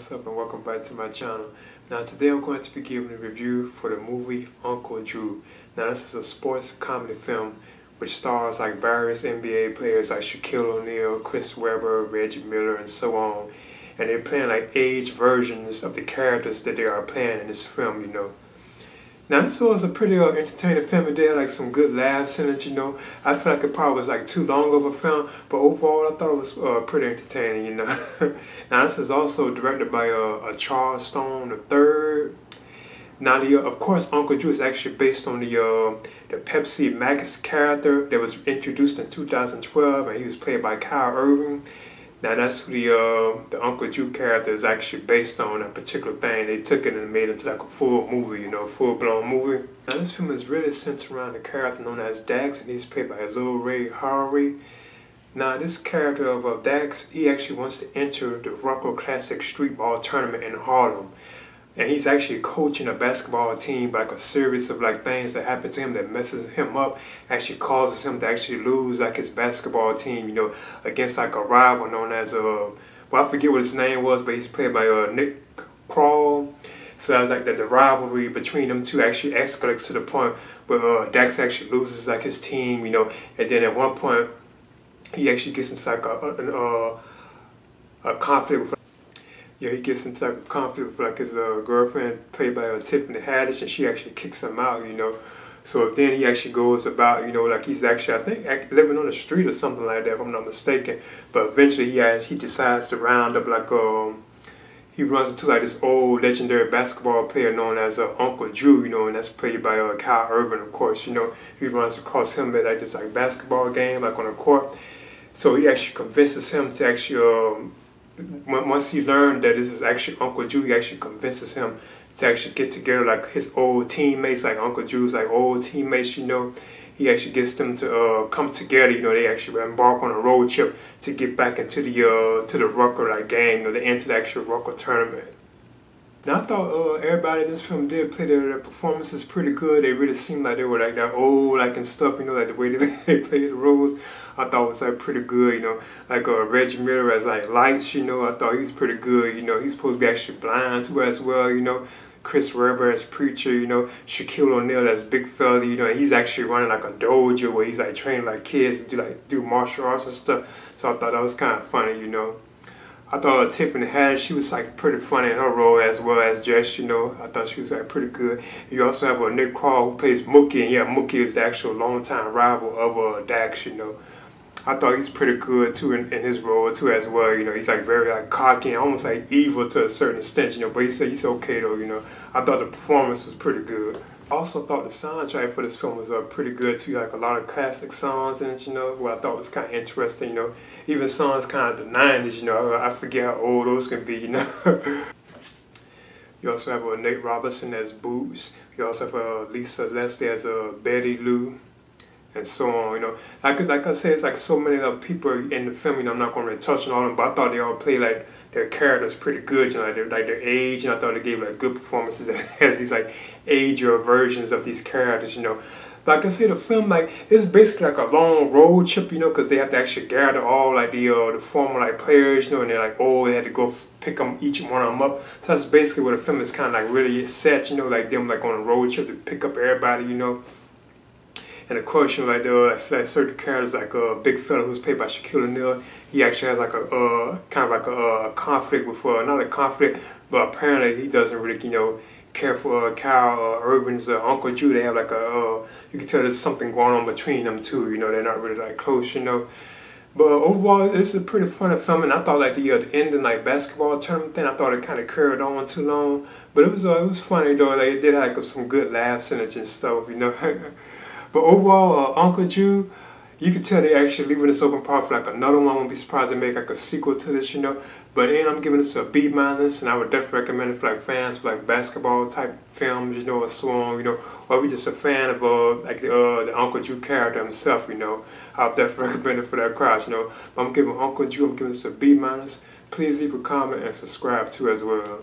what's up and welcome back to my channel. Now today I'm going to be giving a review for the movie Uncle Drew. Now this is a sports comedy film which stars like various NBA players like Shaquille O'Neal, Chris Webber, Reggie Miller, and so on. And they're playing like age versions of the characters that they are playing in this film, you know. Now this was a pretty entertaining film. It did like some good laughs in it, you know. I feel like it probably was like too long of a film, but overall I thought it was pretty entertaining, you know. Now this is also directed by Charles Stone III. Now of course Uncle Drew is actually based on the Pepsi Max character that was introduced in 2012, and he was played by Irving. Now that's who the Uncle Drew character is actually based on, a particular thing. They took it and made it into like a full movie, you know, full-blown movie. Now this film is really centered around the character known as Dax, and he's played by Lil Ray Howery. Now this character of Dax, he actually wants to enter the Rocco Classic Streetball Tournament in Harlem. And he's actually coaching a basketball team, but like a series of like things that happen to him that messes him up, actually causes him to actually lose like his basketball team, you know, against like a rival known as well, I forget what his name was, but he's played by Nick Kroll. So that was like the rivalry between them two actually escalates to the point where Dax actually loses like his team, you know, and then at one point he actually gets into like a conflict with. Yeah, he gets into like a conflict with like his girlfriend, played by Tiffany Haddish, and she actually kicks him out, you know. So then he actually goes about, you know, like he's actually, I think, living on the street or something like that, if I'm not mistaken. But eventually he decides to round up like, he runs into like this old legendary basketball player known as Uncle Drew, you know, and that's played by Irving, of course, you know. He runs across him at like this like basketball game, like on a court. So he actually convinces him to actually, once he learned that this is actually Uncle Drew, he actually convinces him to actually get together like his old teammates, like Uncle Drew's like old teammates, you know. He actually gets them to come together, you know. They actually embark on a road trip to get back into the Rucker like game, you know, to enter the actual Rucker tournament. Now I thought everybody in this film did play their performances pretty good. They really seemed like they were like that old like and stuff, you know, like the way they played the roles. I thought was like pretty good, you know. Like Reggie Miller as like Lights, you know, I thought he was pretty good, you know. He's supposed to be actually blind too as well, you know. Chris Webber as Preacher, you know. Shaquille O'Neal as Big Fella, you know. And he's actually running like a dojo where he's like training like kids to do martial arts and stuff. So I thought that was kind of funny, you know. I thought Tiffany Haddish, she was like pretty funny in her role as well as Jess, you know. I thought she was like pretty good. You also have Nick Kroll who plays Mookie, and yeah, Mookie is the actual longtime rival of Dax, you know. I thought he's pretty good too in his role too as well, you know. He's like very like cocky and almost like evil to a certain extent, you know, but he's okay though, you know. I thought the performance was pretty good. I also thought the soundtrack for this film was pretty good too, like a lot of classic songs in it, you know, what I thought was kind of interesting, you know. Even songs kind of the 90s, you know, I forget how old those can be, you know. You also have Nate Robinson as Boots. You also have Lisa Leslie as Betty Lou, and so on, you know. Like I said, it's like so many other people in the film, you know. I'm not going to really touch on all of them, but I thought they all played like their characters pretty good, you know, like their age, and I thought they gave like good performances as these like ager versions of these characters, you know. Like I said, the film like it's basically like a long road trip, you know, because they have to actually gather all like the former like players, you know, and they're like, oh, they had to go pick them each one of them up. So that's basically what the film is kind of like really set, you know, like them like on a road trip to pick up everybody, you know. And of course, you know, like certain characters like Big Fella, who's played by Shaquille O'Neal, he actually has like a kind of like a conflict with not a conflict, but apparently he doesn't really, you know, care for Irving's Uncle Drew. They have like you can tell there's something going on between them two, you know. They're not really like close, you know. But overall, it's a pretty funny film, and I thought like the ending like basketball tournament thing, I thought it kind of carried on too long, but it was funny though. Like it did have like some good laughs in it and stuff, you know. But overall, Uncle Drew, you can tell they actually leaving this open part for like another one. I won't be surprised they make like a sequel to this, you know. But then I'm giving this a B-, and I would definitely recommend it for like fans for like basketball type films, you know, or so on, you know. Or if you're just a fan of like the Uncle Drew character himself, you know, I'll definitely recommend it for that crowd, you know. But I'm giving Uncle Drew, I'm giving this a B-. Please leave a comment and subscribe too as well.